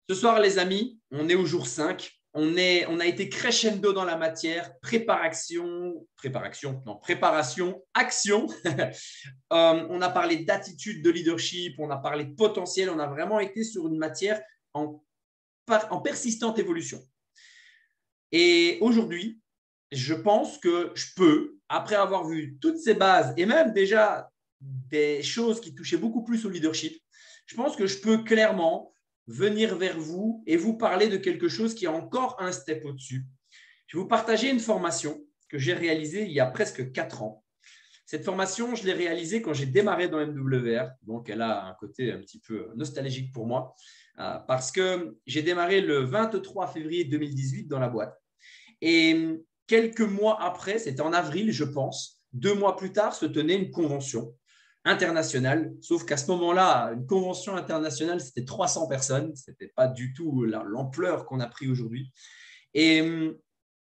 Ce soir, les amis, on est au jour 5. On a été crescendo dans la matière, préparation, action. On a parlé d'attitude, de leadership, on a parlé de potentiel, on a vraiment été sur une matière en persistante évolution. Et aujourd'hui, je pense que je peux, après avoir vu toutes ces bases et même déjà des choses qui touchaient beaucoup plus au leadership, je pense que je peux clairement venir vers vous et vous parler de quelque chose qui est encore un step au-dessus. Je vais vous partager une formation que j'ai réalisée il y a presque 4 ans. Cette formation, je l'ai réalisée quand j'ai démarré dans MWR, donc elle a un côté un petit peu nostalgique pour moi, parce que j'ai démarré le 23 février 2018 dans la boîte. Et quelques mois après, c'était en avril, je pense, 2 mois plus tard, se tenait une convention internationale, sauf qu'à ce moment-là, une convention internationale, c'était 300 personnes, ce n'était pas du tout l'ampleur qu'on a pris aujourd'hui. Et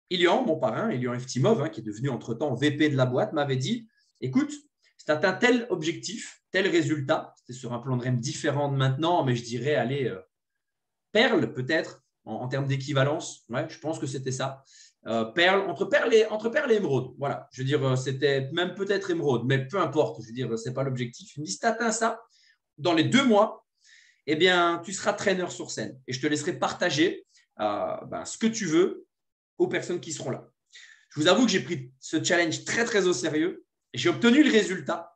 Ilian, mon parrain, Ilian Eftimov, qui est devenu entre-temps VP de la boîte, m'avait dit, écoute, si tu atteins tel objectif, tel résultat, c'était sur un plan de REM différent de maintenant, mais je dirais, allez, perle peut-être, en termes d'équivalence, ouais, je pense que c'était ça. Perle, entre perle et émeraude. Voilà, je veux dire, c'était même peut-être émeraude, mais peu importe, je veux dire, ce n'est pas l'objectif. Il me dit, si tu atteins ça, dans les 2 mois, eh bien, tu seras traîneur sur scène et je te laisserai partager ce que tu veux aux personnes qui seront là. Je vous avoue que j'ai pris ce challenge très, très au sérieux. J'ai obtenu le résultat.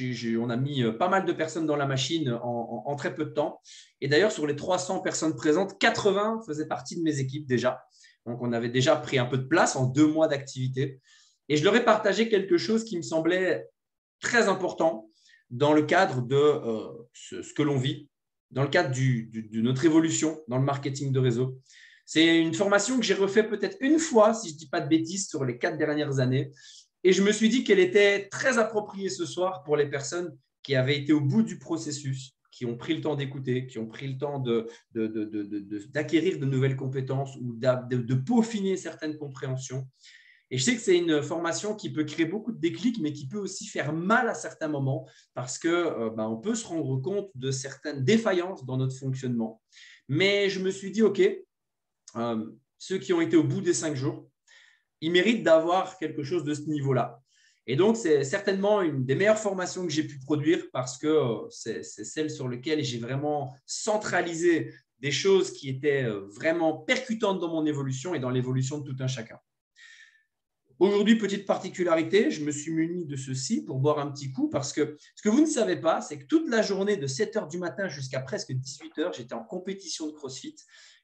On a mis pas mal de personnes dans la machine en très peu de temps. Et d'ailleurs, sur les 300 personnes présentes, 80 faisaient partie de mes équipes déjà. Donc, on avait déjà pris un peu de place en 2 mois d'activité. Et je leur ai partagé quelque chose qui me semblait très important dans le cadre de ce que l'on vit, dans le cadre de notre évolution dans le marketing de réseau. C'est une formation que j'ai refait peut-être une fois, si je ne dis pas de bêtises, sur les 4 dernières années. Et je me suis dit qu'elle était très appropriée ce soir pour les personnes qui avaient été au bout du processus, qui ont pris le temps d'écouter, qui ont pris le temps d'acquérir de nouvelles compétences ou de peaufiner certaines compréhensions. Et je sais que c'est une formation qui peut créer beaucoup de déclics, mais qui peut aussi faire mal à certains moments parce qu'on peut se rendre compte de certaines défaillances dans notre fonctionnement. Mais je me suis dit, OK, ceux qui ont été au bout des 5 jours, ils méritent d'avoir quelque chose de ce niveau-là. Et donc, c'est certainement une des meilleures formations que j'ai pu produire parce que c'est celle sur laquelle j'ai vraiment centralisé des choses qui étaient vraiment percutantes dans mon évolution et dans l'évolution de tout un chacun. Aujourd'hui, petite particularité, je me suis muni de ceci pour boire un petit coup parce que ce que vous ne savez pas, c'est que toute la journée de 7 h du matin jusqu'à presque 18 h, j'étais en compétition de CrossFit.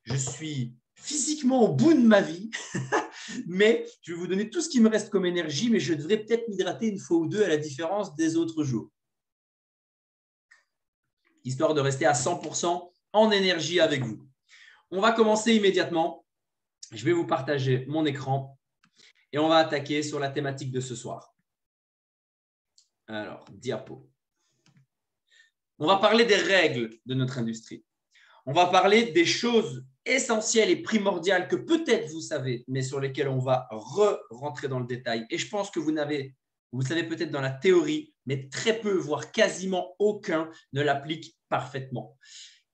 Je suis physiquement au bout de ma vie, mais je vais vous donner tout ce qui me reste comme énergie, mais je devrais peut-être m'hydrater une fois ou deux à la différence des autres jours, histoire de rester à 100% en énergie avec vous. On va commencer immédiatement. Je vais vous partager mon écran et on va attaquer sur la thématique de ce soir. Alors, diapo. On va parler des règles de notre industrie. On va parler des choses essentielles et primordiales que peut-être vous savez, mais sur lesquelles on va rentrer dans le détail. Et je pense que vous savez peut-être dans la théorie, mais très peu, voire quasiment aucun ne l'applique parfaitement.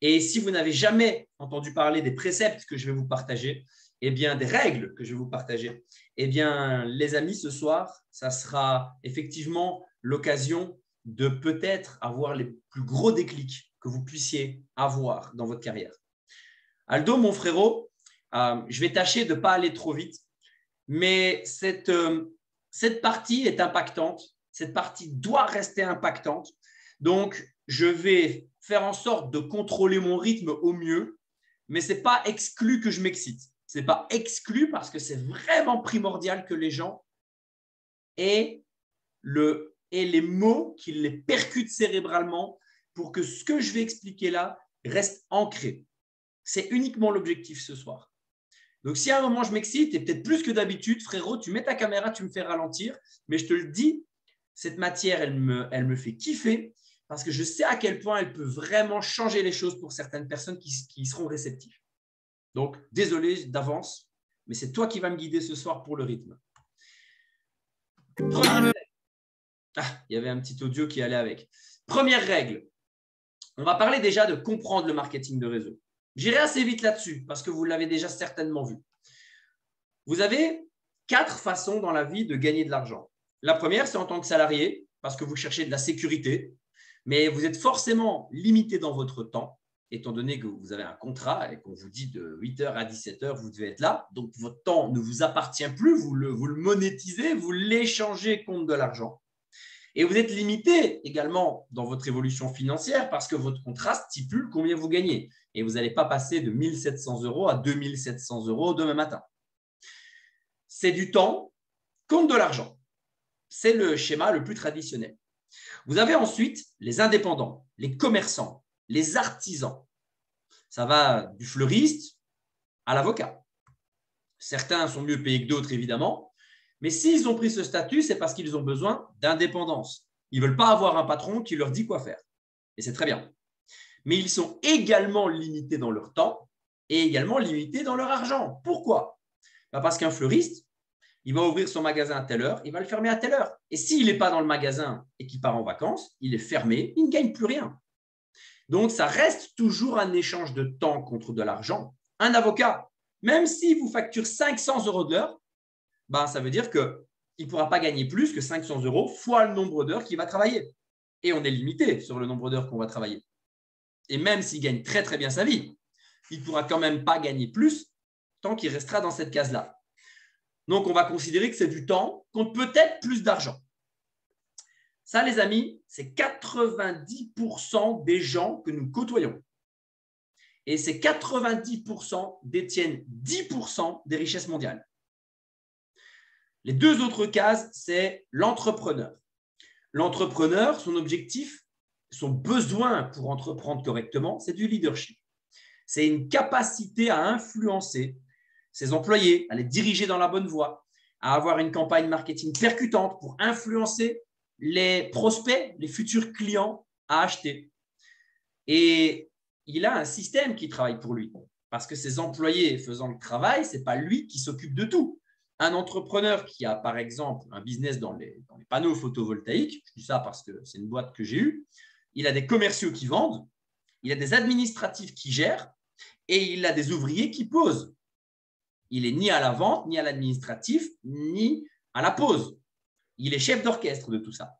Et si vous n'avez jamais entendu parler des préceptes que je vais vous partager, eh bien, des règles que je vais vous partager, eh bien, les amis, ce soir, ça sera effectivement l'occasion de peut-être avoir les plus gros déclics que vous puissiez avoir dans votre carrière. Aldo, mon frérot, je vais tâcher de ne pas aller trop vite, mais cette partie est impactante. Cette partie doit rester impactante. Donc, je vais faire en sorte de contrôler mon rythme au mieux, mais ce n'est pas exclu que je m'excite. Ce n'est pas exclu parce que c'est vraiment primordial que les gens aient les mots qui les percutent cérébralement pour que ce que je vais expliquer là reste ancré. C'est uniquement l'objectif ce soir. Donc, si à un moment je m'excite, et peut-être plus que d'habitude, frérot, tu mets ta caméra, tu me fais ralentir, mais je te le dis, cette matière, elle me fait kiffer parce que je sais à quel point elle peut vraiment changer les choses pour certaines personnes qui seront réceptives. Donc, désolé d'avance, mais c'est toi qui vas me guider ce soir pour le rythme. Il y avait un petit audio qui allait avec. Première règle, on va parler déjà de comprendre le marketing de réseau. J'irai assez vite là-dessus parce que vous l'avez déjà certainement vu. Vous avez 4 façons dans la vie de gagner de l'argent. La première, c'est en tant que salarié parce que vous cherchez de la sécurité, mais vous êtes forcément limité dans votre temps, étant donné que vous avez un contrat et qu'on vous dit de 8h à 17h, vous devez être là. Donc, votre temps ne vous appartient plus, vous le monétisez, vous l'échangez contre de l'argent. Et vous êtes limité également dans votre évolution financière parce que votre contrat stipule combien vous gagnez. Et vous n'allez pas passer de 1 700 € à 2 700 € demain matin. C'est du temps contre de l'argent. C'est le schéma le plus traditionnel. Vous avez ensuite les indépendants, les commerçants, les artisans. Ça va du fleuriste à l'avocat. Certains sont mieux payés que d'autres, évidemment. Mais s'ils ont pris ce statut, c'est parce qu'ils ont besoin d'indépendance. Ils ne veulent pas avoir un patron qui leur dit quoi faire. Et c'est très bien. Mais ils sont également limités dans leur temps et également limités dans leur argent. Pourquoi ? Parce qu'un fleuriste, il va ouvrir son magasin à telle heure, il va le fermer à telle heure. Et s'il n'est pas dans le magasin et qu'il part en vacances, il est fermé, il ne gagne plus rien. Donc, ça reste toujours un échange de temps contre de l'argent. Un avocat, même s'il vous facture 500 € de l'heure, ça veut dire qu'il ne pourra pas gagner plus que 500 € fois le nombre d'heures qu'il va travailler. Et on est limité sur le nombre d'heures qu'on va travailler. Et même s'il gagne très, très bien sa vie, il ne pourra quand même pas gagner plus tant qu'il restera dans cette case-là. Donc, on va considérer que c'est du temps contre peut-être plus d'argent. Ça, les amis, c'est 90% des gens que nous côtoyons. Et ces 90% détiennent 10% des richesses mondiales. Les 2 autres cases, c'est l'entrepreneur. L'entrepreneur, son objectif, son besoin pour entreprendre correctement, c'est du leadership. C'est une capacité à influencer ses employés, à les diriger dans la bonne voie, à avoir une campagne marketing percutante pour influencer les prospects, les futurs clients à acheter. Et il a un système qui travaille pour lui parce que ses employés faisant le travail, ce n'est pas lui qui s'occupe de tout. Un entrepreneur qui a, par exemple, un business dans les panneaux photovoltaïques, je dis ça parce que c'est une boîte que j'ai eue, il a des commerciaux qui vendent, il a des administratifs qui gèrent et il a des ouvriers qui posent. Il n'est ni à la vente, ni à l'administratif, ni à la pose. Il est chef d'orchestre de tout ça.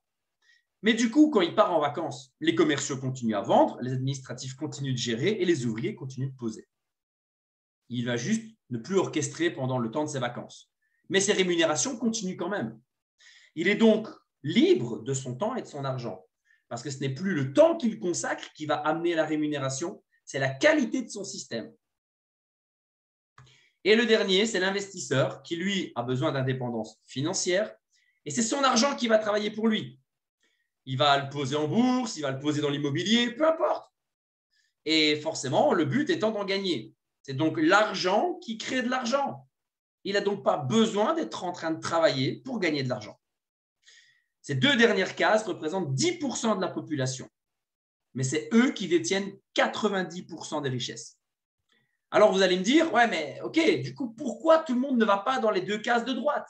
Mais du coup, quand il part en vacances, les commerciaux continuent à vendre, les administratifs continuent de gérer et les ouvriers continuent de poser. Il va juste ne plus orchestrer pendant le temps de ses vacances. Mais ses rémunérations continuent quand même. Il est donc libre de son temps et de son argent parce que ce n'est plus le temps qu'il consacre qui va amener la rémunération, c'est la qualité de son système. Et le dernier, c'est l'investisseur qui, lui, a besoin d'indépendance financière et c'est son argent qui va travailler pour lui. Il va le poser en bourse, il va le poser dans l'immobilier, peu importe. Et forcément, le but étant d'en gagner. C'est donc l'argent qui crée de l'argent. Il n'a donc pas besoin d'être en train de travailler pour gagner de l'argent. Ces 2 dernières cases représentent 10% de la population. Mais c'est eux qui détiennent 90% des richesses. Alors, vous allez me dire, ouais, mais ok, du coup, pourquoi tout le monde ne va pas dans les 2 cases de droite ?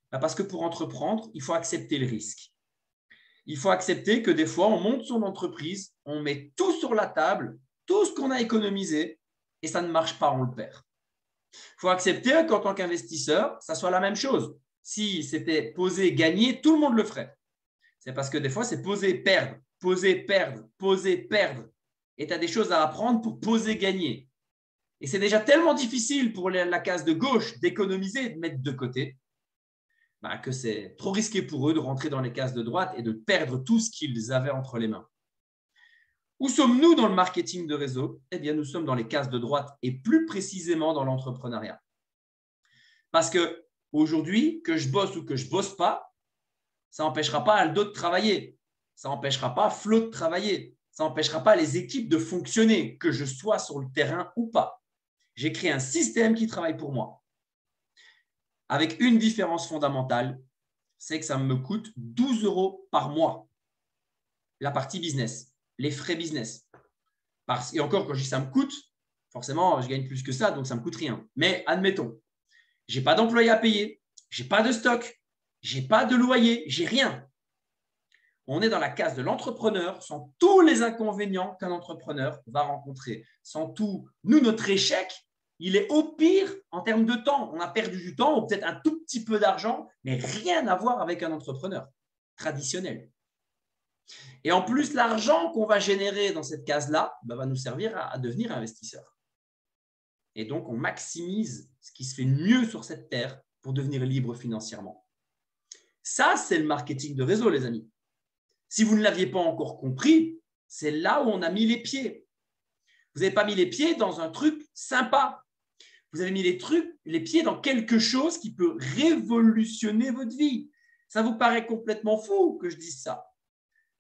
Parce que pour entreprendre, il faut accepter le risque. Il faut accepter que des fois, on monte son entreprise, on met tout sur la table, tout ce qu'on a économisé, et ça ne marche pas, on le perd. Il faut accepter qu'en tant qu'investisseur, ça soit la même chose. Si c'était poser, gagner, tout le monde le ferait. C'est parce que des fois, c'est poser, perdre, poser, perdre, poser, perdre. Et tu as des choses à apprendre pour poser, gagner. Et c'est déjà tellement difficile pour la case de gauche d'économiser et de mettre de côté que c'est trop risqué pour eux de rentrer dans les cases de droite et de perdre tout ce qu'ils avaient entre les mains. Où sommes-nous dans le marketing de réseau ? Eh bien, nous sommes dans les cases de droite et plus précisément dans l'entrepreneuriat. Parce qu'aujourd'hui, que je bosse ou que je ne bosse pas, ça n'empêchera pas Aldo de travailler. Ça n'empêchera pas Flo de travailler. Ça n'empêchera pas les équipes de fonctionner, que je sois sur le terrain ou pas. J'ai créé un système qui travaille pour moi. Avec une différence fondamentale, c'est que ça me coûte 12 € par mois, la partie business, les frais business. Et encore, quand je dis ça me coûte, forcément, je gagne plus que ça, donc ça ne me coûte rien. Mais admettons, je n'ai pas d'employé à payer, je n'ai pas de stock, je n'ai pas de loyer, je n'ai rien. On est dans la case de l'entrepreneur sans tous les inconvénients qu'un entrepreneur va rencontrer. Sans tout, nous, notre échec, il est au pire en termes de temps. On a perdu du temps ou peut-être un tout petit peu d'argent, mais rien à voir avec un entrepreneur traditionnel. Et en plus, l'argent qu'on va générer dans cette case-là va nous servir à devenir investisseur. Et donc, on maximise ce qui se fait mieux sur cette terre pour devenir libre financièrement. Ça, c'est le marketing de réseau, les amis. Si vous ne l'aviez pas encore compris, c'est là où on a mis les pieds. Vous n'avez pas mis les pieds dans un truc sympa. Vous avez mis les pieds dans quelque chose qui peut révolutionner votre vie. Ça vous paraît complètement fou que je dise ça.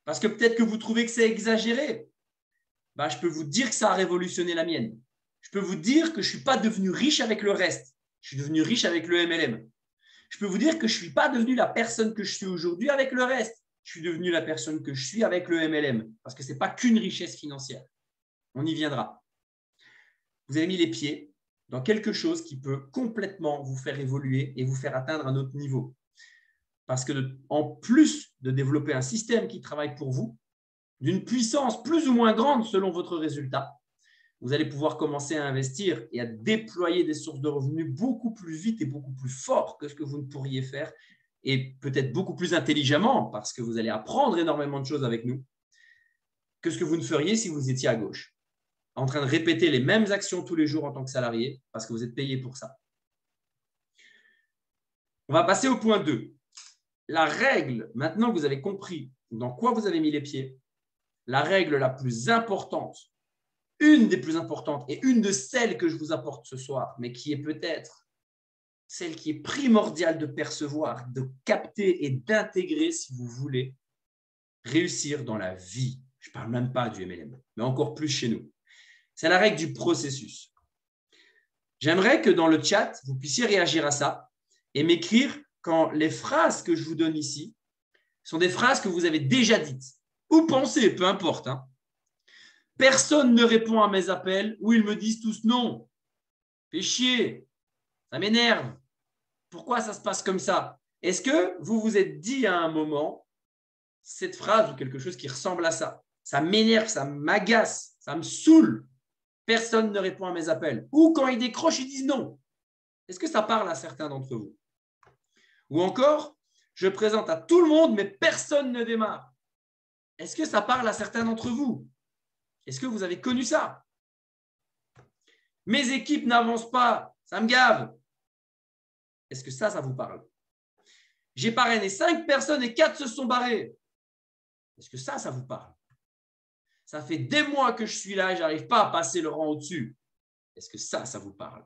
Parce que peut-être que vous trouvez que c'est exagéré. Je peux vous dire que ça a révolutionné la mienne. Je peux vous dire que je ne suis pas devenu riche avec le reste. Je suis devenu riche avec le MLM. Je peux vous dire que je ne suis pas devenu la personne que je suis aujourd'hui avec le reste. Je suis devenu la personne que je suis avec le MLM. Parce que ce n'est pas qu'une richesse financière. On y viendra. Vous avez mis les pieds dans quelque chose qui peut complètement vous faire évoluer et vous faire atteindre un autre niveau. Parce que en plus de développer un système qui travaille pour vous, d'une puissance plus ou moins grande selon votre résultat, vous allez pouvoir commencer à investir et à déployer des sources de revenus beaucoup plus vite et beaucoup plus fort que ce que vous ne pourriez faire et peut-être beaucoup plus intelligemment parce que vous allez apprendre énormément de choses avec nous que ce que vous ne feriez si vous étiez à gauche, en train de répéter les mêmes actions tous les jours en tant que salarié parce que vous êtes payé pour ça. On va passer au point 2. La règle, maintenant que vous avez compris dans quoi vous avez mis les pieds, la règle la plus importante, une des plus importantes et une de celles que je vous apporte ce soir, mais qui est peut-être celle qui est primordiale de percevoir, de capter et d'intégrer si vous voulez réussir dans la vie. Je ne parle même pas du MLM, mais encore plus chez nous. C'est la règle du processus. J'aimerais que dans le chat, vous puissiez réagir à ça et m'écrire quand les phrases que je vous donne ici sont des phrases que vous avez déjà dites ou pensées, peu importe. Personne ne répond à mes appels ou ils me disent tous non. Fais chier, ça m'énerve. Pourquoi ça se passe comme ça? Est-ce que vous vous êtes dit à un moment cette phrase ou quelque chose qui ressemble à ça? Ça m'énerve, ça m'agace, ça me saoule. Personne ne répond à mes appels. Ou quand ils décrochent, ils disent non. Est-ce que ça parle à certains d'entre vous? Ou encore, je présente à tout le monde, mais personne ne démarre. Est-ce que ça parle à certains d'entre vous? Est-ce que vous avez connu ça? Mes équipes n'avancent pas, ça me gave. Est-ce que ça vous parle? J'ai parrainé 5 personnes et 4 se sont barrées. Est-ce que ça vous parle? Ça fait des mois que je suis là et je n'arrive pas à passer le rang au-dessus. Est-ce que ça vous parle?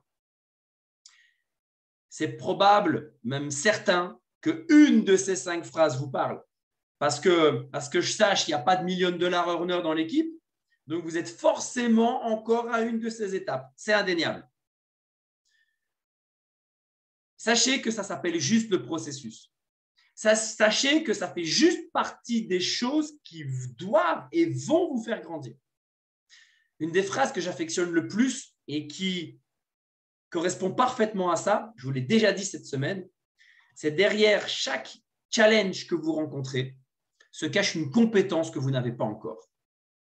C'est probable, même certain, qu'une de ces 5 phrases vous parle. Parce que je sache, il n'y a pas de $1 000 000 earner dans l'équipe. Donc, vous êtes forcément encore à une de ces étapes. C'est indéniable. Sachez que ça s'appelle juste le processus. Sachez que ça fait juste partie des choses qui doivent et vont vous faire grandir. Une des phrases que j'affectionne le plus et qui correspond parfaitement à ça, je vous l'ai déjà dit cette semaine, c'est derrière chaque challenge que vous rencontrez se cache une compétence que vous n'avez pas encore.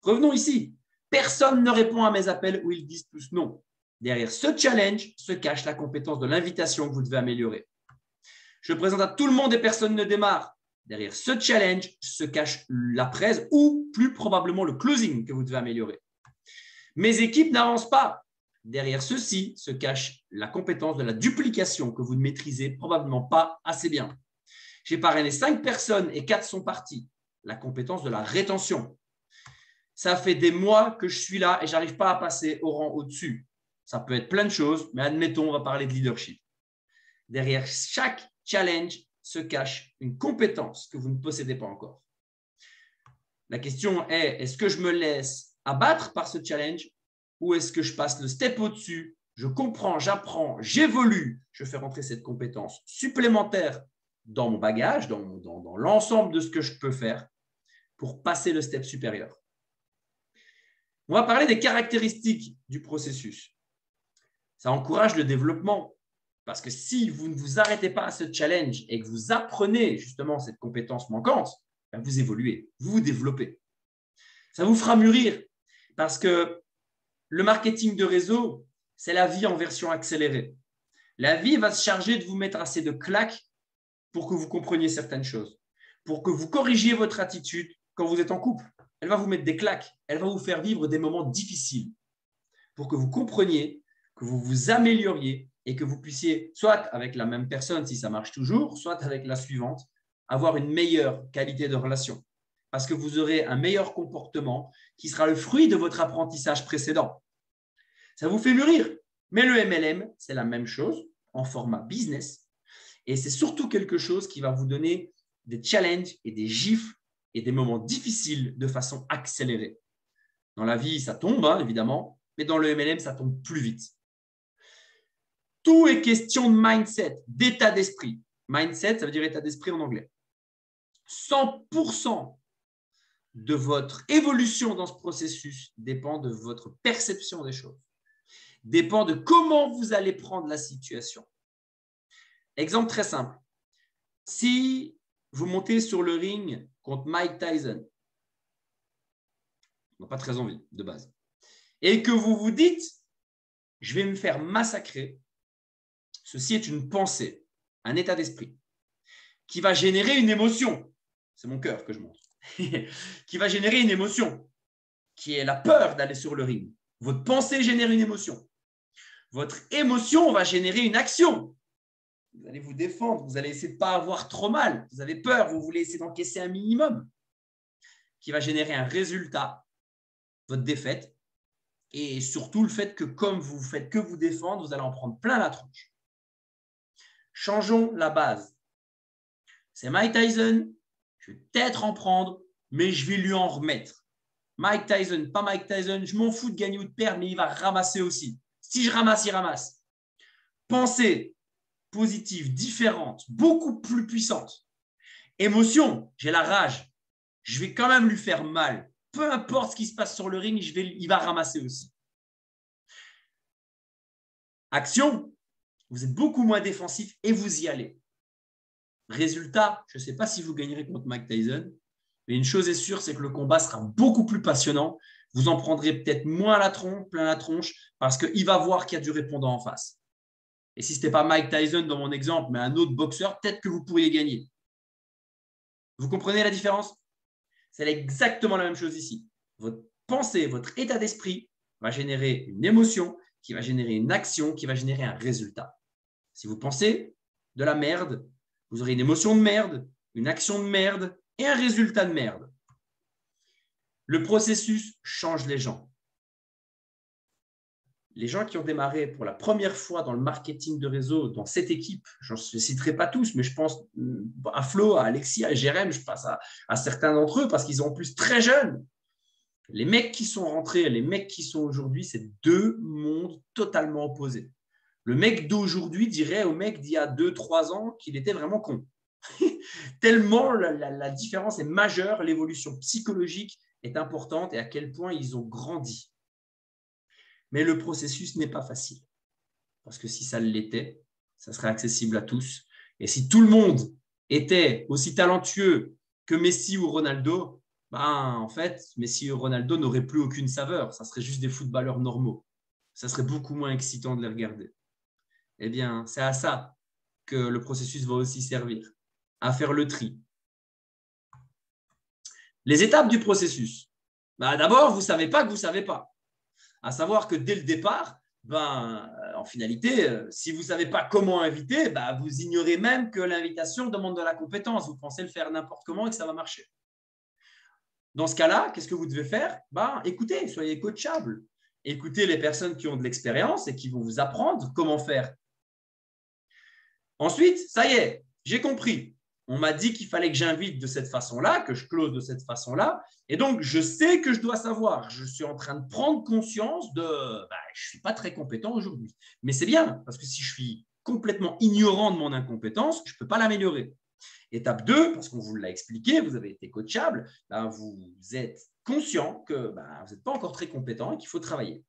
Revenons ici. Personne ne répond à mes appels où ils disent tous non. Derrière ce challenge se cache la compétence de l'invitation que vous devez améliorer. Je présente à tout le monde et personne ne démarre. Derrière ce challenge se cache la presse ou plus probablement le closing que vous devez améliorer. Mes équipes n'avancent pas. Derrière ceci se cache la compétence de la duplication que vous ne maîtrisez probablement pas assez bien. J'ai parrainé 5 personnes et 4 sont parties. La compétence de la rétention. Ça fait des mois que je suis là et je n'arrive pas à passer au rang au-dessus. Ça peut être plein de choses, mais admettons, on va parler de leadership. Derrière chaque challenge se cache une compétence que vous ne possédez pas encore. La question est, est-ce que je me laisse abattre par ce challenge ou est-ce que je passe le step au-dessus, je comprends, j'apprends, j'évolue, je fais rentrer cette compétence supplémentaire dans mon bagage, dans l'ensemble de ce que je peux faire pour passer le step supérieur. On va parler des caractéristiques du processus. Ça encourage le développement parce que si vous ne vous arrêtez pas à ce challenge et que vous apprenez justement cette compétence manquante, ben, vous évoluez, vous vous développez. Ça vous fera mûrir parce que le marketing de réseau, c'est la vie en version accélérée. La vie va se charger de vous mettre assez de claques pour que vous compreniez certaines choses, pour que vous corrigiez votre attitude quand vous êtes en couple. Elle va vous mettre des claques, elle va vous faire vivre des moments difficiles pour que vous compreniez, que vous vous amélioriez et que vous puissiez, soit avec la même personne si ça marche toujours, soit avec la suivante, avoir une meilleure qualité de relation. Parce que vous aurez un meilleur comportement qui sera le fruit de votre apprentissage précédent. Ça vous fait mûrir. Mais le MLM, c'est la même chose en format business. Et c'est surtout quelque chose qui va vous donner des challenges et des gifles et des moments difficiles de façon accélérée. Dans la vie, ça tombe, hein, évidemment, mais dans le MLM, ça tombe plus vite. Tout est question de mindset, d'état d'esprit. Mindset, ça veut dire état d'esprit en anglais. 100% de votre évolution dans ce processus dépend de votre perception des choses, dépend de comment vous allez prendre la situation. Exemple très simple. Si vous montez sur le ring contre Mike Tyson, on n'a pas très envie de base, et que vous vous dites, je vais me faire massacrer, ceci est une pensée, un état d'esprit, qui va générer une émotion. C'est mon cœur que je montre. Qui va générer une émotion, qui est la peur d'aller sur le ring. Votre pensée génère une émotion. Votre émotion va générer une action. Vous allez vous défendre, vous allez essayer de ne pas avoir trop mal. Vous avez peur, vous voulez essayer d'encaisser un minimum, qui va générer un résultat, votre défaite, et surtout le fait que comme vous faites que vous défendre, vous allez en prendre plein la tronche. Changeons la base. C'est Mike Tyson, je vais peut-être en prendre, mais je vais lui en remettre. Mike Tyson, pas Mike Tyson, je m'en fous de gagner ou de perdre, mais il va ramasser aussi. Si je ramasse, il ramasse. Pensée positive, différente, beaucoup plus puissante. Émotion, j'ai la rage. Je vais quand même lui faire mal. Peu importe ce qui se passe sur le ring, il va ramasser aussi. Action, vous êtes beaucoup moins défensif et vous y allez. Résultat, je ne sais pas si vous gagnerez contre Mike Tyson, mais une chose est sûre, c'est que le combat sera beaucoup plus passionnant. Vous en prendrez peut-être moins plein la tronche, parce qu'il va voir qu'il y a du répondant en face. Et si ce n'était pas Mike Tyson dans mon exemple, mais un autre boxeur, peut-être que vous pourriez gagner. Vous comprenez la différence? C'est exactement la même chose ici. Votre pensée, votre état d'esprit va générer une émotion, qui va générer une action, qui va générer un résultat. Si vous pensez de la merde, vous aurez une émotion de merde, une action de merde et un résultat de merde. Le processus change les gens. Les gens qui ont démarré pour la première fois dans le marketing de réseau, dans cette équipe, je ne citerai pas tous, mais je pense à Flo, à Alexis, à Jérém, je pense à certains d'entre eux parce qu'ils sont en plus très jeunes. Les mecs qui sont rentrés, les mecs qui sont aujourd'hui, c'est deux mondes totalement opposés. Le mec d'aujourd'hui dirait au mec d'il y a 2-3 ans qu'il était vraiment con. Tellement la différence est majeure, l'évolution psychologique est importante et à quel point ils ont grandi. Mais le processus n'est pas facile. Parce que si ça l'était, ça serait accessible à tous. Et si tout le monde était aussi talentueux que Messi ou Ronaldo, en fait, Messi ou Ronaldo n'auraient plus aucune saveur. Ça serait juste des footballeurs normaux. Ça serait beaucoup moins excitant de les regarder. Eh bien, c'est à ça que le processus va aussi servir, à faire le tri. Les étapes du processus. D'abord, vous ne savez pas que vous ne savez pas. À savoir que dès le départ, en finalité, si vous ne savez pas comment inviter, vous ignorez même que l'invitation demande de la compétence. Vous pensez le faire n'importe comment et que ça va marcher. Dans ce cas-là, qu'est-ce que vous devez faire? Écoutez, soyez coachables. Écoutez les personnes qui ont de l'expérience et qui vont vous apprendre comment faire. Ensuite, ça y est, j'ai compris. On m'a dit qu'il fallait que j'invite de cette façon-là, que je close de cette façon-là. Et donc, je sais que je dois savoir. Je suis en train de prendre conscience de je ne suis pas très compétent aujourd'hui. Mais c'est bien, parce que si je suis complètement ignorant de mon incompétence, je ne peux pas l'améliorer. Étape 2, parce qu'on vous l'a expliqué, vous avez été coachable, vous êtes conscient que vous n'êtes pas encore très compétent et qu'il faut travailler.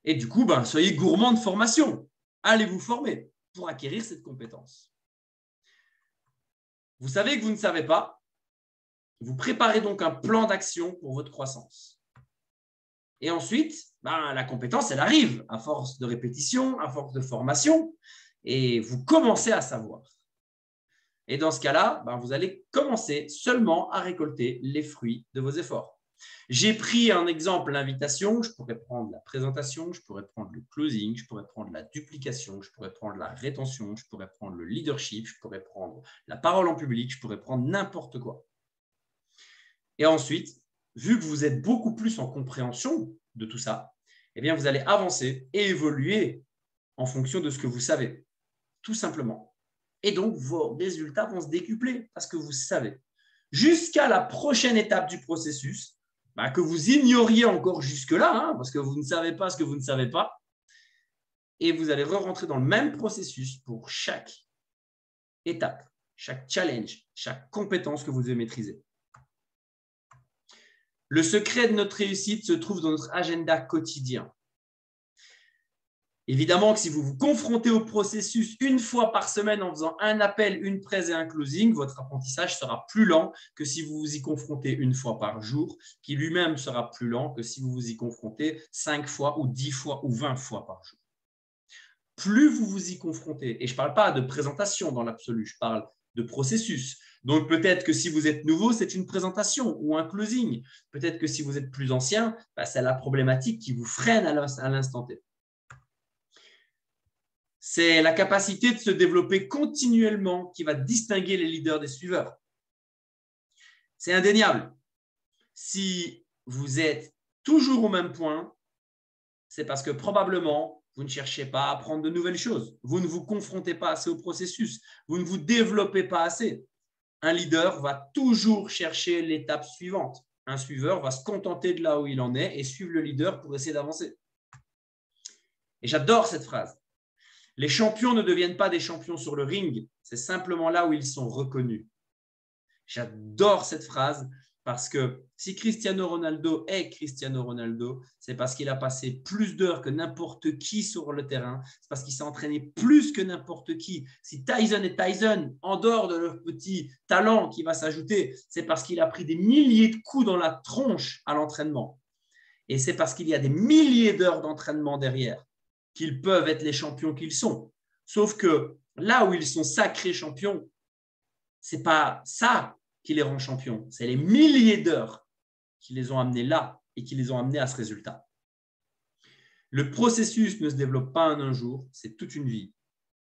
Et du coup, soyez gourmand de formation. Allez vous former pour acquérir cette compétence. Vous savez que vous ne savez pas, Vous préparez donc un plan d'action pour votre croissance. Et ensuite, la compétence, elle arrive à force de répétition, à force de formation, et vous commencez à savoir. Et dans ce cas-là, vous allez commencer seulement à récolter les fruits de vos efforts. J'ai pris un exemple, l'invitation, je pourrais prendre la présentation, je pourrais prendre le closing, je pourrais prendre la duplication, je pourrais prendre la rétention, je pourrais prendre le leadership, je pourrais prendre la parole en public, je pourrais prendre n'importe quoi. Et ensuite, vu que vous êtes beaucoup plus en compréhension de tout ça, eh bien, vous allez avancer et évoluer en fonction de ce que vous savez, tout simplement. Et donc, vos résultats vont se décupler parce que vous savez. Jusqu'à la prochaine étape du processus, que vous ignoriez encore jusque-là, parce que vous ne savez pas ce que vous ne savez pas, et vous allez re-rentrer dans le même processus pour chaque étape, chaque challenge, chaque compétence que vous devez maîtriser. Le secret de notre réussite se trouve dans notre agenda quotidien. Évidemment que si vous vous confrontez au processus une fois par semaine en faisant un appel, une presse et un closing, votre apprentissage sera plus lent que si vous vous y confrontez une fois par jour, qui lui-même sera plus lent que si vous vous y confrontez 5 fois ou 10 fois ou 20 fois par jour. Plus vous vous y confrontez, et je ne parle pas de présentation dans l'absolu, je parle de processus. Donc, peut-être que si vous êtes nouveau, c'est une présentation ou un closing. Peut-être que si vous êtes plus ancien, c'est la problématique qui vous freine à l'instant T. C'est la capacité de se développer continuellement qui va distinguer les leaders des suiveurs. C'est indéniable. Si vous êtes toujours au même point, c'est parce que probablement, vous ne cherchez pas à apprendre de nouvelles choses. Vous ne vous confrontez pas assez au processus. Vous ne vous développez pas assez. Un leader va toujours chercher l'étape suivante. Un suiveur va se contenter de là où il en est et suivre le leader pour essayer d'avancer. Et j'adore cette phrase. Les champions ne deviennent pas des champions sur le ring, c'est simplement là où ils sont reconnus. J'adore cette phrase parce que si Cristiano Ronaldo est Cristiano Ronaldo, c'est parce qu'il a passé plus d'heures que n'importe qui sur le terrain, c'est parce qu'il s'est entraîné plus que n'importe qui. Si Tyson est Tyson, en dehors de leur petit talent qui va s'ajouter, c'est parce qu'il a pris des milliers de coups dans la tronche à l'entraînement. Et c'est parce qu'il y a des milliers d'heures d'entraînement derrière qu'ils peuvent être les champions qu'ils sont. Sauf que là où ils sont sacrés champions, ce n'est pas ça qui les rend champions. C'est les milliers d'heures qui les ont amenés là et qui les ont amenés à ce résultat. Le processus ne se développe pas en un jour, c'est toute une vie.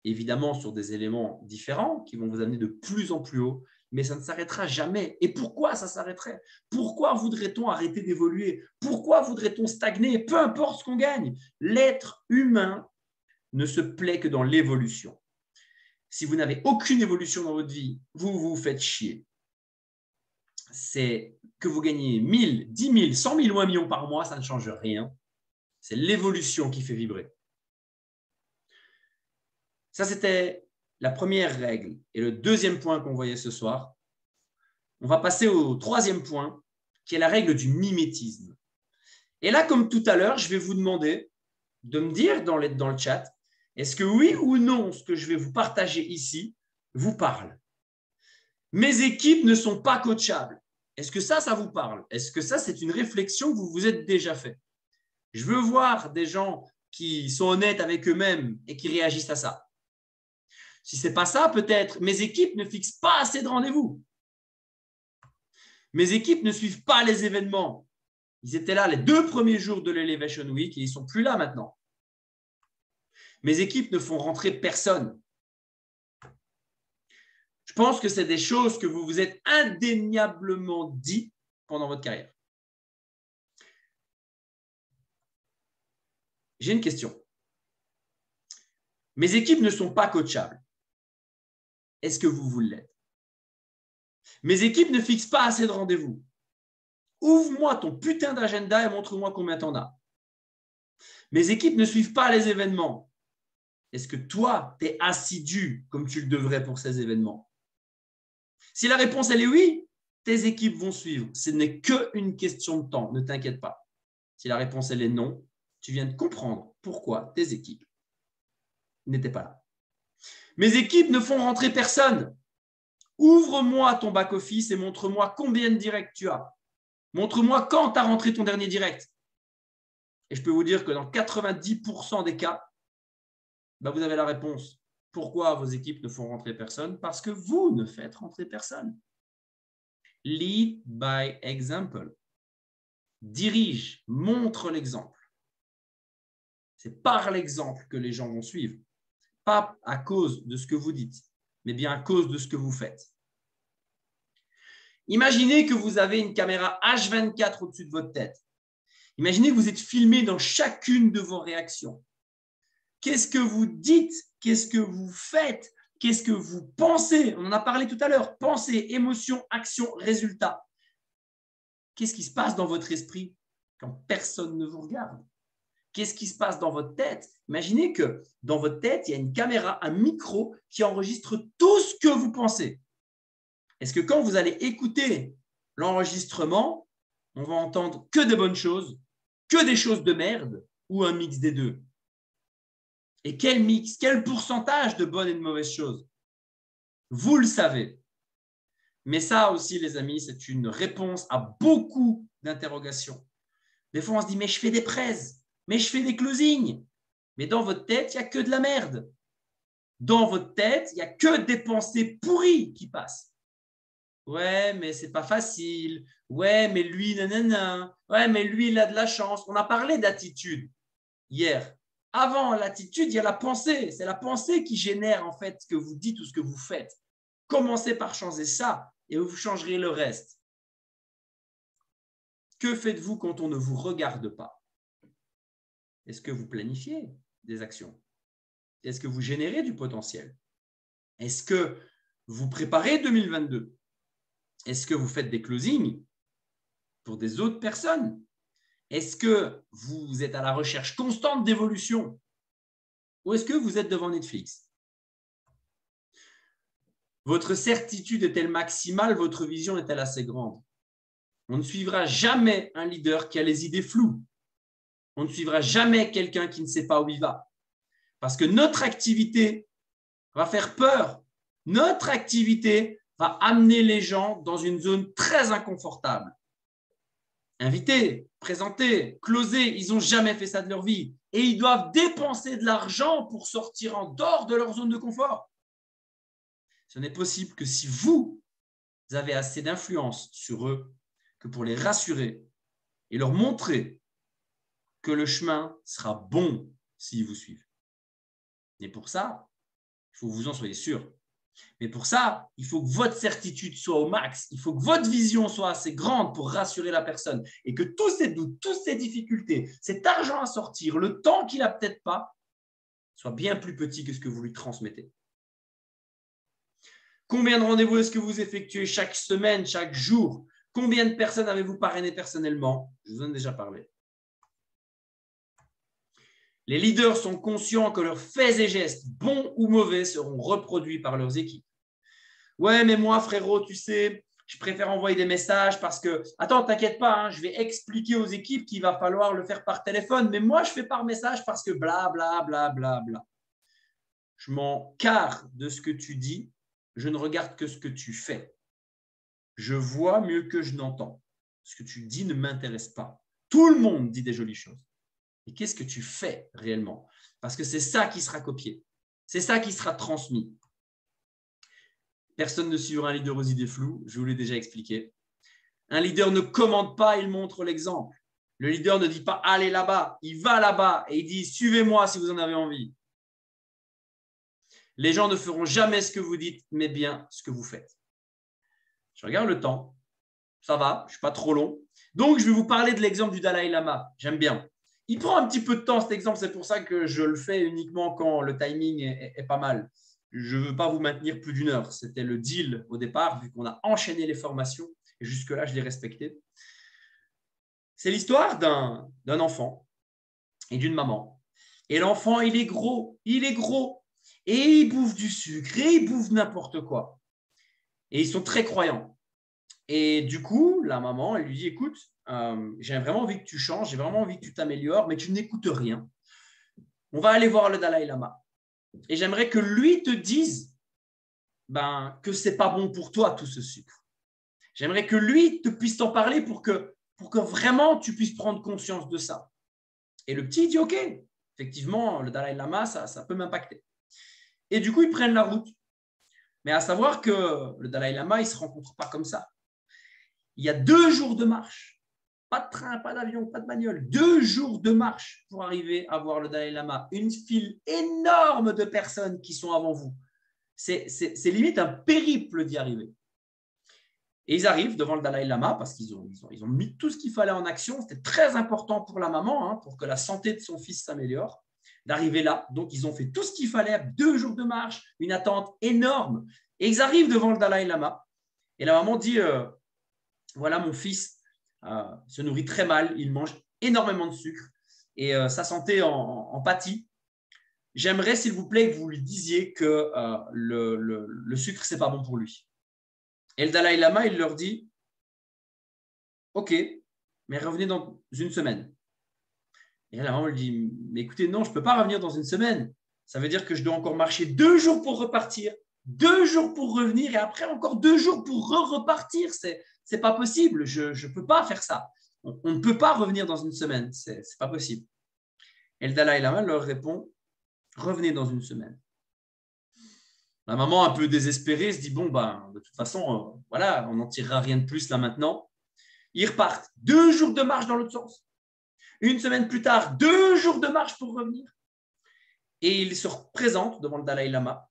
Évidemment, sur des éléments différents qui vont vous amener de plus en plus haut, mais ça ne s'arrêtera jamais. Et pourquoi ça s'arrêterait? Pourquoi voudrait-on arrêter d'évoluer? Pourquoi voudrait-on stagner? Peu importe ce qu'on gagne. L'être humain ne se plaît que dans l'évolution. Si vous n'avez aucune évolution dans votre vie, vous vous faites chier. C'est que vous gagnez 1000, 10 000, 100 000 ou 1 million par mois, ça ne change rien. C'est l'évolution qui fait vibrer. Ça, c'était la première règle. Et le deuxième point qu'on voyait ce soir, on va passer au troisième point, qui est la règle du mimétisme. Et là, comme tout à l'heure, je vais vous demander de me dire dans le chat, est-ce que oui ou non, ce que je vais vous partager ici vous parle? Mes équipes ne sont pas coachables. Est-ce que ça vous parle? Est-ce que ça, c'est une réflexion que vous vous êtes déjà fait? Je veux voir des gens qui sont honnêtes avec eux-mêmes et qui réagissent à ça. Si ce n'est pas ça, peut-être mes équipes ne fixent pas assez de rendez-vous. Mes équipes ne suivent pas les événements. Ils étaient là les 2 premiers jours de l'Elevation Week et ils ne sont plus là maintenant. Mes équipes ne font rentrer personne. Je pense que c'est des choses que vous vous êtes indéniablement dit pendant votre carrière. J'ai une question. Mes équipes ne sont pas coachables. Est-ce que vous l'êtes? Mes équipes ne fixent pas assez de rendez-vous. Ouvre-moi ton putain d'agenda et montre-moi combien tu en as. Mes équipes ne suivent pas les événements. Est-ce que toi, tu es assidu comme tu le devrais pour ces événements? Si la réponse, elle est oui, tes équipes vont suivre. Ce n'est qu'une question de temps, ne t'inquiète pas. Si la réponse, elle est non, tu viens de comprendre pourquoi tes équipes n'étaient pas là. Mes équipes ne font rentrer personne. Ouvre-moi ton back-office et montre-moi combien de directs tu as. Montre-moi quand tu as rentré ton dernier direct. Et je peux vous dire que dans 90% des cas, vous avez la réponse. Pourquoi vos équipes ne font rentrer personne? Parce que vous ne faites rentrer personne. Lead by example. Dirige, montre l'exemple. C'est par l'exemple que les gens vont suivre. Pas à cause de ce que vous dites, mais bien à cause de ce que vous faites. Imaginez que vous avez une caméra H24 au-dessus de votre tête. Imaginez que vous êtes filmé dans chacune de vos réactions. Qu'est-ce que vous dites? Qu'est-ce que vous faites? Qu'est-ce que vous pensez? On en a parlé tout à l'heure. Pensée, émotion, action, résultat. Qu'est-ce qui se passe dans votre esprit quand personne ne vous regarde? Qu'est-ce qui se passe dans votre tête? Imaginez que dans votre tête, il y a une caméra, un micro qui enregistre tout ce que vous pensez. Est-ce que quand vous allez écouter l'enregistrement, on va entendre que des bonnes choses, que des choses de merde ou un mix des deux? Et quel mix, quel pourcentage de bonnes et de mauvaises choses? Vous le savez. Mais ça aussi, les amis, c'est une réponse à beaucoup d'interrogations. Des fois, on se dit, mais je fais des prêts, mais je fais des closings. Mais dans votre tête, il n'y a que de la merde. Dans votre tête, il n'y a que des pensées pourries qui passent. Ouais, mais c'est pas facile. Ouais, mais lui, nanana. Ouais, mais lui, il a de la chance. On a parlé d'attitude hier. Avant l'attitude, il y a la pensée. C'est la pensée qui génère en fait ce que vous dites ou ce que vous faites. Commencez par changer ça et vous changerez le reste. Que faites-vous quand on ne vous regarde pas? Est-ce que vous planifiez des actions? Est-ce que vous générez du potentiel? Est-ce que vous préparez 2022? Est-ce que vous faites des closings pour des autres personnes? Est-ce que vous êtes à la recherche constante d'évolution? Ou est-ce que vous êtes devant Netflix? Votre certitude est-elle maximale? Votre vision est-elle assez grande? On ne suivra jamais un leader qui a les idées floues. On ne suivra jamais quelqu'un qui ne sait pas où il va. Parce que notre activité va faire peur. Notre activité va amener les gens dans une zone très inconfortable. Inviter, présenter, closer, ils n'ont jamais fait ça de leur vie. Et ils doivent dépenser de l'argent pour sortir en dehors de leur zone de confort. Ce n'est possible que si vous avez assez d'influence sur eux que pour les rassurer et leur montrer que le chemin sera bon s'ils vous suivent. Et pour ça, il faut que vous en soyez sûr. Mais pour ça, il faut que votre certitude soit au max. Il faut que votre vision soit assez grande pour rassurer la personne et que tous ces doutes, toutes ces difficultés, cet argent à sortir, le temps qu'il n'a peut-être pas, soit bien plus petit que ce que vous lui transmettez. Combien de rendez-vous est-ce que vous effectuez chaque semaine, chaque jour? Combien de personnes avez-vous parrainé personnellement? Je vous en ai déjà parlé. Les leaders sont conscients que leurs faits et gestes, bons ou mauvais, seront reproduits par leurs équipes. Ouais, mais moi, frérot, tu sais, je préfère envoyer des messages parce que… Attends, t'inquiète pas, hein, je vais expliquer aux équipes qu'il va falloir le faire par téléphone, mais moi, je fais par message parce que bla, bla, bla, bla, bla. Je m'en carre de ce que tu dis, je ne regarde que ce que tu fais. Je vois mieux que je n'entends. Ce que tu dis ne m'intéresse pas. Tout le monde dit des jolies choses. Et qu'est-ce que tu fais réellement? Parce que c'est ça qui sera copié. C'est ça qui sera transmis. Personne ne suivra un leader aux idées floues, je vous l'ai déjà expliqué. Un leader ne commande pas, il montre l'exemple. Le leader ne dit pas « allez là-bas », il va là-bas et il dit « suivez-moi si vous en avez envie ». Les gens ne feront jamais ce que vous dites, mais bien ce que vous faites. Je regarde le temps, ça va, je ne suis pas trop long. Donc, je vais vous parler de l'exemple du Dalai Lama, j'aime bien. Il prend un petit peu de temps cet exemple, c'est pour ça que je le fais uniquement quand le timing est pas mal. Je ne veux pas vous maintenir plus d'1 heure. C'était le deal au départ, vu qu'on a enchaîné les formations. Et jusque-là, je l'ai respecté. C'est l'histoire d'un enfant et d'une maman. Et l'enfant, il est gros. Et il bouffe du sucre et il bouffe n'importe quoi. Et ils sont très croyants. Et du coup, la maman, elle lui dit, écoute, j'ai vraiment envie que tu changes, j'ai vraiment envie que tu t'améliores, mais tu n'écoutes rien. On va aller voir le Dalai Lama. Et j'aimerais que lui te dise que ce n'est pas bon pour toi, tout ce sucre. J'aimerais que lui te puisse t'en parler pour que vraiment tu puisses prendre conscience de ça. Et le petit dit OK, effectivement, le Dalai Lama, ça peut m'impacter. Et du coup, ils prennent la route. Mais à savoir que le Dalai Lama, il ne se rencontre pas comme ça. Il y a 2 jours de marche. Pas de train, pas d'avion, pas de bagnole. 2 jours de marche pour arriver à voir le Dalai Lama. Une file énorme de personnes qui sont avant vous. C'est limite un périple d'y arriver. Et ils arrivent devant le Dalai Lama parce qu'ils ont mis tout ce qu'il fallait en action. C'était très important pour la maman, pour que la santé de son fils s'améliore, d'arriver là. Donc, ils ont fait tout ce qu'il fallait. 2 jours de marche, une attente énorme. Et ils arrivent devant le Dalai Lama. Et la maman dit, voilà, mon fils se nourrit très mal. Il mange énormément de sucre. Et sa santé en pâtit. J'aimerais, s'il vous plaît, que vous lui disiez que le sucre, ce n'est pas bon pour lui. Et le Dalai Lama, il leur dit « Ok, mais revenez dans une semaine. » Et la maman lui dit « Mais écoutez, non, je ne peux pas revenir dans une semaine. Ça veut dire que je dois encore marcher 2 jours pour repartir, 2 jours pour revenir et après encore 2 jours pour repartir. C'est pas possible. Je ne peux pas faire ça. On ne peut pas revenir dans une semaine. C'est pas possible. » Et le Dalai Lama leur répond « Revenez dans une semaine. » La maman, un peu désespérée, se dit « Bon, de toute façon, voilà, on n'en tirera rien de plus là maintenant. » Ils repartent. 2 jours de marche dans l'autre sens. Une semaine plus tard, 2 jours de marche pour revenir. Et ils se représentent devant le Dalai Lama.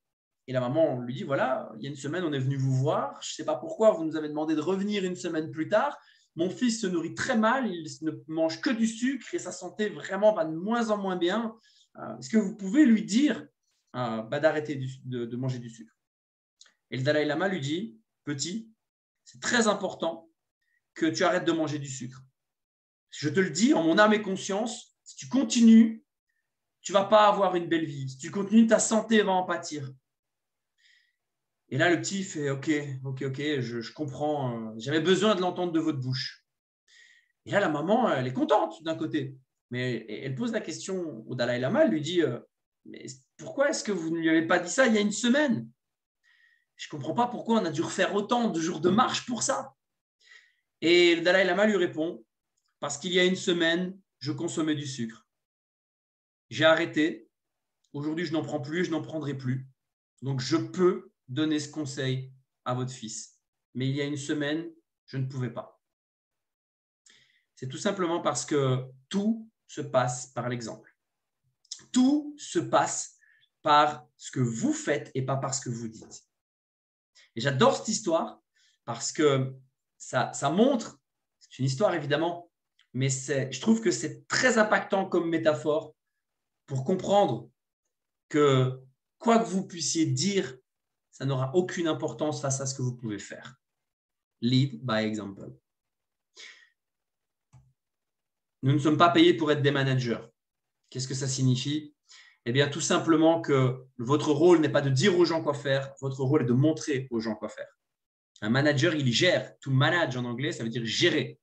Et la maman lui dit « Voilà, il y a une semaine, on est venu vous voir. Je ne sais pas pourquoi vous nous avez demandé de revenir une semaine plus tard. Mon fils se nourrit très mal. Il ne mange que du sucre et sa santé vraiment va de moins en moins bien. Est-ce que vous pouvez lui dire d'arrêter de manger du sucre ?» Et le Dalai Lama lui dit « Petit, c'est très important que tu arrêtes de manger du sucre. Je te le dis en mon âme et conscience, si tu continues, tu ne vas pas avoir une belle vie. Si tu continues, ta santé va en pâtir. » Et là, le petit fait « Ok, je comprends. J'avais besoin de l'entendre de votre bouche. » Et là, la maman, elle est contente d'un côté. Mais elle pose la question au Dalai Lama. Elle lui dit « Mais pourquoi est-ce que vous ne lui avez pas dit ça il y a une semaine ? Je ne comprends pas pourquoi on a dû refaire autant de jours de marche pour ça. » Et le Dalai Lama lui répond « Parce qu'il y a une semaine, je consommais du sucre. J'ai arrêté. Aujourd'hui, je n'en prends plus et je n'en prendrai plus. Donc, je peux donner ce conseil à votre fils. Mais il y a une semaine, je ne pouvais pas. » C'est tout simplement parce que tout se passe par l'exemple. Tout se passe par ce que vous faites et pas par ce que vous dites. Et j'adore cette histoire parce que ça montre, c'est une histoire évidemment, mais je trouve que c'est très impactant comme métaphore pour comprendre que quoi que vous puissiez dire, ça n'aura aucune importance face à ce que vous pouvez faire. Lead by example. Nous ne sommes pas payés pour être des managers. Qu'est-ce que ça signifie ? Eh bien, tout simplement que votre rôle n'est pas de dire aux gens quoi faire, votre rôle est de montrer aux gens quoi faire. Un manager, il gère. To manage en anglais, ça veut dire gérer.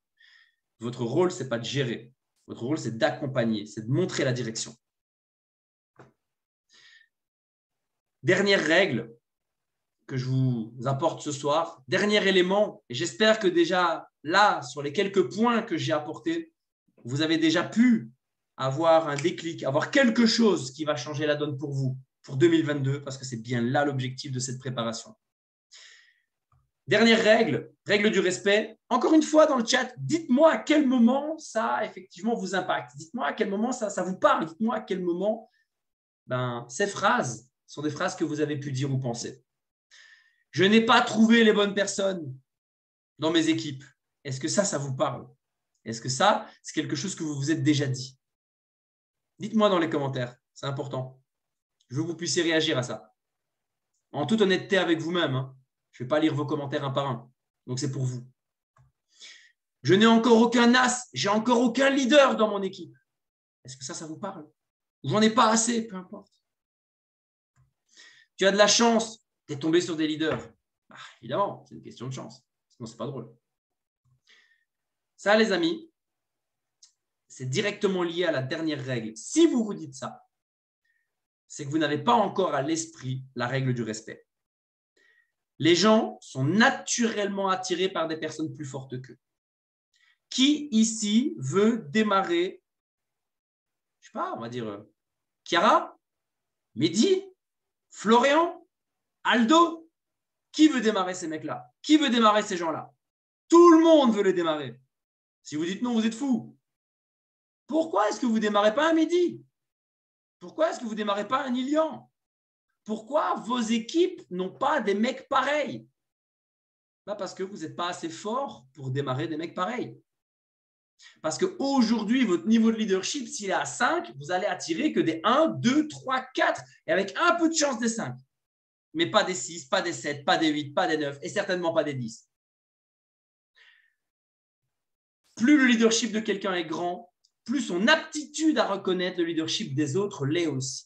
Votre rôle, ce n'est pas de gérer. Votre rôle, c'est d'accompagner, c'est de montrer la direction. Dernière règle que je vous apporte ce soir, dernier élément, et j'espère que déjà là, sur les quelques points que j'ai apportés, vous avez déjà pu avoir un déclic, avoir quelque chose qui va changer la donne pour vous, pour 2022, parce que c'est bien là l'objectif de cette préparation. Dernière règle, règle du respect. Encore une fois, dans le chat, dites-moi à quel moment ça, effectivement, vous impacte. Dites-moi à quel moment ça vous parle. Dites-moi à quel moment ces phrases sont des phrases que vous avez pu dire ou penser. Je n'ai pas trouvé les bonnes personnes dans mes équipes. Est-ce que ça vous parle? Est-ce que ça, c'est quelque chose que vous vous êtes déjà dit? Dites-moi dans les commentaires, c'est important. Je veux que vous puissiez réagir à ça. En toute honnêteté avec vous-même, je ne vais pas lire vos commentaires un par un. Donc, c'est pour vous. Je n'ai encore aucun as, j'ai encore aucun leader dans mon équipe. Est-ce que ça vous parle? Ou j'en ai pas assez, peu importe. Tu as de la chance, tu es tombé sur des leaders. Évidemment, c'est une question de chance. Sinon, ce n'est pas drôle. Ça, les amis, c'est directement lié à la dernière règle. Si vous vous dites ça, c'est que vous n'avez pas encore à l'esprit la règle du respect. Les gens sont naturellement attirés par des personnes plus fortes qu'eux. Qui ici veut démarrer, je ne sais pas, on va dire Chiara, Mehdi, Florian, Aldo? Qui veut démarrer ces mecs-là? Qui veut démarrer ces gens-là? Tout le monde veut les démarrer. Si vous dites non, vous êtes fou. Pourquoi est-ce que vous ne démarrez pas un Mehdi? Pourquoi est-ce que vous ne démarrez pas un Ilian? Pourquoi vos équipes n'ont pas des mecs pareils? Parce que vous n'êtes pas assez fort pour démarrer des mecs pareils. Parce qu'aujourd'hui, votre niveau de leadership, s'il est à 5, vous allez attirer que des 1, 2, 3, 4 et avec un peu de chance des 5. Mais pas des 6, pas des 7, pas des 8, pas des 9 et certainement pas des 10. Plus le leadership de quelqu'un est grand, plus son aptitude à reconnaître le leadership des autres l'est aussi.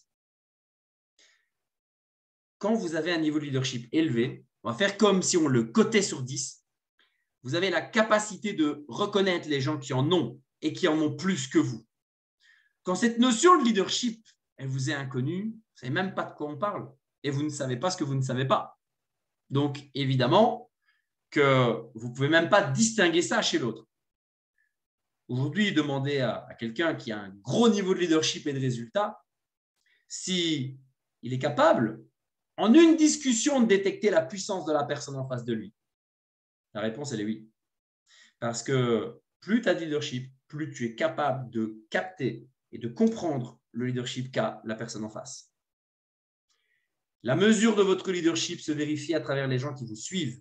Quand vous avez un niveau de leadership élevé, on va faire comme si on le cotait sur 10. Vous avez la capacité de reconnaître les gens qui en ont et qui en ont plus que vous. Quand cette notion de leadership, elle vous est inconnue, vous ne savez même pas de quoi on parle et vous ne savez pas ce que vous ne savez pas. Donc, évidemment que vous ne pouvez même pas distinguer ça chez l'autre. Aujourd'hui, demandez à quelqu'un qui a un gros niveau de leadership et de résultats s'il est capable, en une discussion, de détecter la puissance de la personne en face de lui. La réponse, elle est oui. Parce que plus tu as de leadership, plus tu es capable de capter et de comprendre le leadership qu'a la personne en face. La mesure de votre leadership se vérifie à travers les gens qui vous suivent.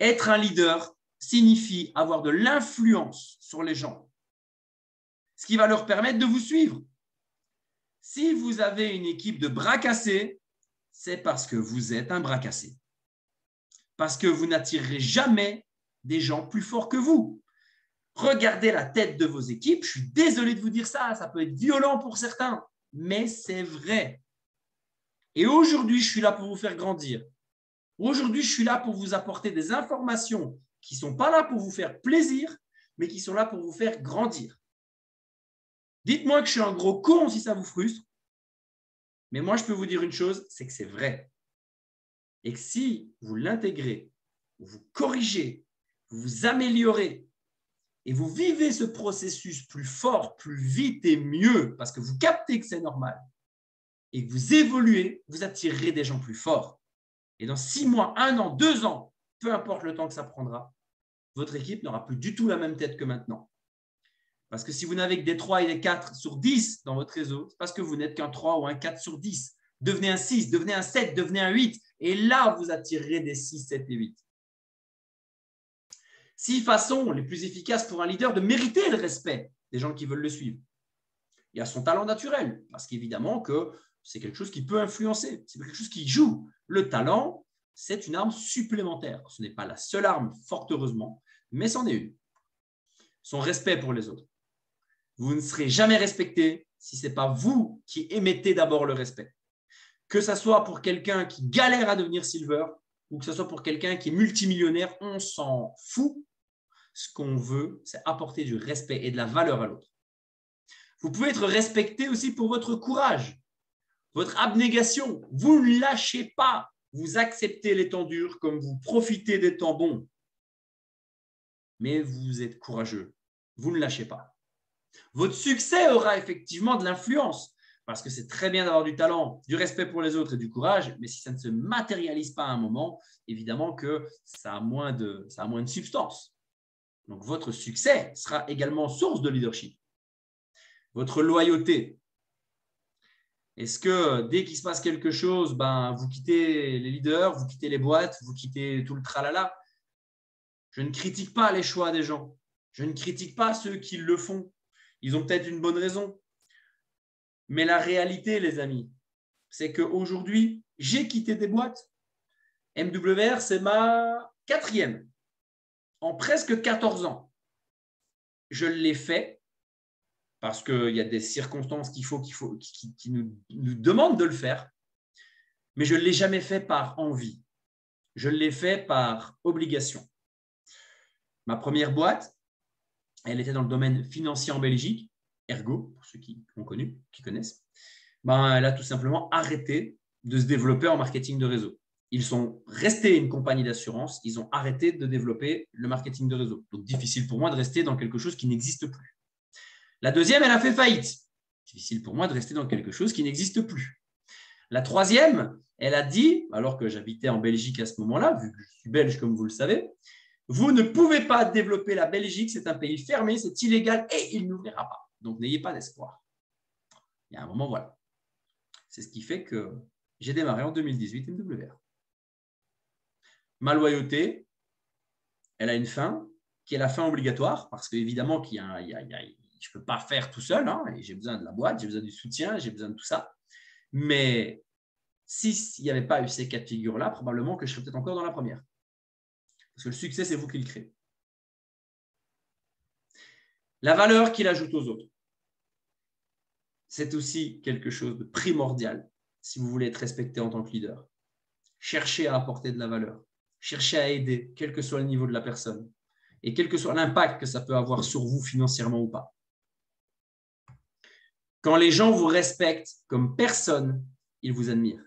Être un leader signifie avoir de l'influence sur les gens, ce qui va leur permettre de vous suivre. Si vous avez une équipe de bras cassés, c'est parce que vous êtes un bras cassé. Parce que vous n'attirerez jamais des gens plus forts que vous. Regardez la tête de vos équipes. Je suis désolé de vous dire ça, ça peut être violent pour certains, mais c'est vrai. Et aujourd'hui, je suis là pour vous faire grandir. Aujourd'hui, je suis là pour vous apporter des informations qui ne sont pas là pour vous faire plaisir, mais qui sont là pour vous faire grandir. Dites-moi que je suis un gros con si ça vous frustre, mais moi, je peux vous dire une chose, c'est que c'est vrai. Et que si vous l'intégrez, vous corrigez, vous vous améliorez et vous vivez ce processus plus fort, plus vite et mieux, parce que vous captez que c'est normal et que vous évoluez, vous attirerez des gens plus forts. Et dans 6 mois, 1 an, 2 ans, peu importe le temps que ça prendra, votre équipe n'aura plus du tout la même tête que maintenant. Parce que si vous n'avez que des 3 et des 4 sur 10 dans votre réseau, c'est parce que vous n'êtes qu'un 3 ou un 4 sur 10. Devenez un 6, devenez un 7, devenez un 8. Et là, vous attirerez des 6, 7 et 8. 6 façons les plus efficaces pour un leader de mériter le respect des gens qui veulent le suivre. Il y a son talent naturel, parce qu'évidemment que c'est quelque chose qui peut influencer, c'est quelque chose qui joue. Le talent, c'est une arme supplémentaire. Ce n'est pas la seule arme, fort heureusement, mais c'en est une. Son respect pour les autres. Vous ne serez jamais respecté si ce n'est pas vous qui émettez d'abord le respect. Que ce soit pour quelqu'un qui galère à devenir silver ou que ce soit pour quelqu'un qui est multimillionnaire, on s'en fout. Ce qu'on veut, c'est apporter du respect et de la valeur à l'autre. Vous pouvez être respecté aussi pour votre courage, votre abnégation. Vous ne lâchez pas. Vous acceptez les temps durs comme vous profitez des temps bons. Mais vous êtes courageux. Vous ne lâchez pas. Votre succès aura effectivement de l'influence parce que c'est très bien d'avoir du talent, du respect pour les autres et du courage, mais si ça ne se matérialise pas à un moment, évidemment que ça a moins de substance. Donc, votre succès sera également source de leadership. Votre loyauté. Est-ce que dès qu'il se passe quelque chose, vous quittez les leaders, vous quittez les boîtes, vous quittez tout le tralala? Je ne critique pas les choix des gens. Je ne critique pas ceux qui le font. Ils ont peut-être une bonne raison. Mais la réalité, les amis, c'est qu'aujourd'hui, j'ai quitté des boîtes. MWR, c'est ma 4e. En presque 14 ans. Je l'ai fait parce qu'il y a des circonstances qui nous demandent de le faire. Mais je ne l'ai jamais fait par envie. Je l'ai fait par obligation. Ma première boîte, elle était dans le domaine financier en Belgique, Ergo, pour ceux qui ont connu, qui connaissent. Elle a tout simplement arrêté de se développer en marketing de réseau. ils sont restés une compagnie d'assurance, ils ont arrêté de développer le marketing de réseau. Donc, difficile pour moi de rester dans quelque chose qui n'existe plus. La deuxième, elle a fait faillite. Difficile pour moi de rester dans quelque chose qui n'existe plus. La troisième, elle a dit, alors que j'habitais en Belgique à ce moment-là, vu que je suis belge comme vous le savez, vous ne pouvez pas développer la Belgique, c'est un pays fermé, c'est illégal et il n'ouvrira pas. Donc, n'ayez pas d'espoir. Il y a un moment, voilà. C'est ce qui fait que j'ai démarré en 2018 MWR. Ma loyauté, elle a une fin, qui est la fin obligatoire, parce qu'évidemment, je ne peux pas faire tout seul, hein, et j'ai besoin de la boîte, j'ai besoin du soutien, j'ai besoin de tout ça. Mais s'il n'y avait pas eu ces cas de figure-là, probablement que je serais peut-être encore dans la première. Parce que le succès, c'est vous qui le créez. La valeur qu'il ajoute aux autres, c'est aussi quelque chose de primordial si vous voulez être respecté en tant que leader. Cherchez à apporter de la valeur. Cherchez à aider, quel que soit le niveau de la personne et quel que soit l'impact que ça peut avoir sur vous financièrement ou pas. Quand les gens vous respectent comme personne, ils vous admirent.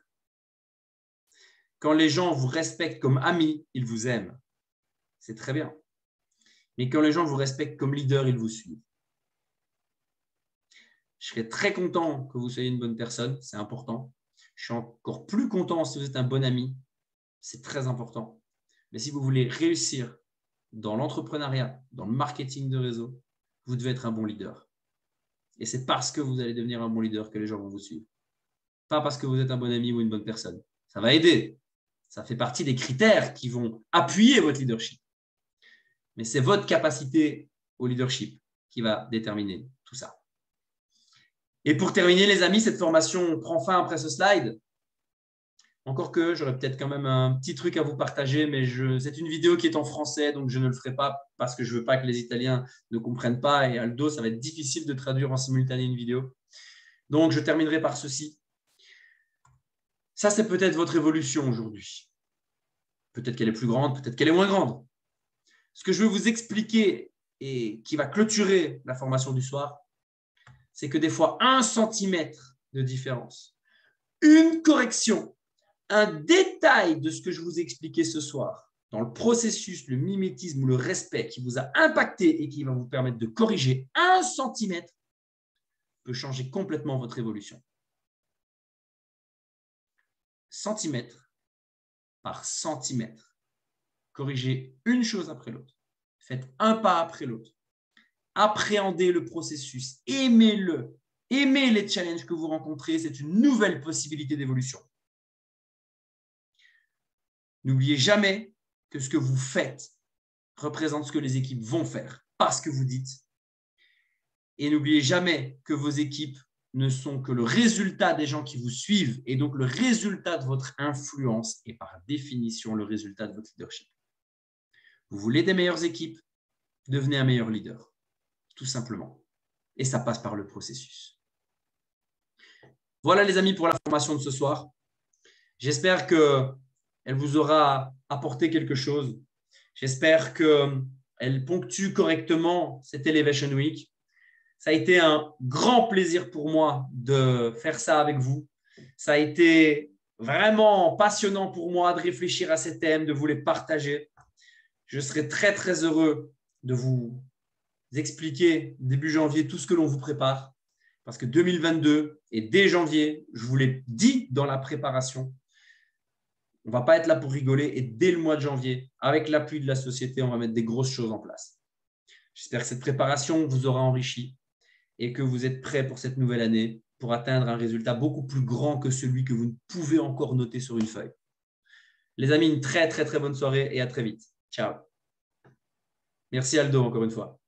Quand les gens vous respectent comme amis, ils vous aiment. C'est très bien. Mais quand les gens vous respectent comme leader, ils vous suivent. Je serais très content que vous soyez une bonne personne, c'est important. Je suis encore plus content si vous êtes un bon ami, c'est très important. Mais si vous voulez réussir dans l'entrepreneuriat, dans le marketing de réseau, vous devez être un bon leader. Et c'est parce que vous allez devenir un bon leader que les gens vont vous suivre. Pas parce que vous êtes un bon ami ou une bonne personne. Ça va aider. Ça fait partie des critères qui vont appuyer votre leadership. Mais c'est votre capacité au leadership qui va déterminer tout ça. Et pour terminer, les amis, cette formation prend fin après ce slide. Encore que j'aurais peut-être quand même un petit truc à vous partager, mais c'est une vidéo qui est en français, donc je ne le ferai pas parce que je ne veux pas que les Italiens ne comprennent pas. Et Aldo, ça va être difficile de traduire en simultané une vidéo. Donc, je terminerai par ceci. Ça, c'est peut-être votre évolution aujourd'hui. Peut-être qu'elle est plus grande, peut-être qu'elle est moins grande. Ce que je veux vous expliquer et qui va clôturer la formation du soir, c'est que des fois, 1 centimètre de différence, une correction, un détail de ce que je vous ai expliqué ce soir, dans le processus, le mimétisme ou le respect qui vous a impacté et qui va vous permettre de corriger 1 centimètre, peut changer complètement votre évolution. Centimètre par centimètre. Corrigez une chose après l'autre. Faites un pas après l'autre. Appréhendez le processus. Aimez-le. Aimez les challenges que vous rencontrez. C'est une nouvelle possibilité d'évolution. N'oubliez jamais que ce que vous faites représente ce que les équipes vont faire, pas ce que vous dites. Et n'oubliez jamais que vos équipes ne sont que le résultat des gens qui vous suivent et donc le résultat de votre influence et par définition le résultat de votre leadership. Vous voulez des meilleures équipes, devenez un meilleur leader, tout simplement. Et ça passe par le processus. Voilà les amis pour la formation de ce soir. J'espère qu'elle vous aura apporté quelque chose. J'espère qu'elle ponctue correctement cette Elevation Week. Ça a été un grand plaisir pour moi de faire ça avec vous. Ça a été vraiment passionnant pour moi de réfléchir à ces thèmes, de vous les partager. Je serai très, très heureux de vous expliquer début janvier tout ce que l'on vous prépare. Parce que 2022 et dès janvier, je vous l'ai dit dans la préparation, on ne va pas être là pour rigoler et dès le mois de janvier, avec l'appui de la société, on va mettre des grosses choses en place. J'espère que cette préparation vous aura enrichi et que vous êtes prêts pour cette nouvelle année pour atteindre un résultat beaucoup plus grand que celui que vous ne pouvez encore noter sur une feuille. Les amis, une très, très, très bonne soirée et à très vite. Ciao. Merci Aldo, encore une fois.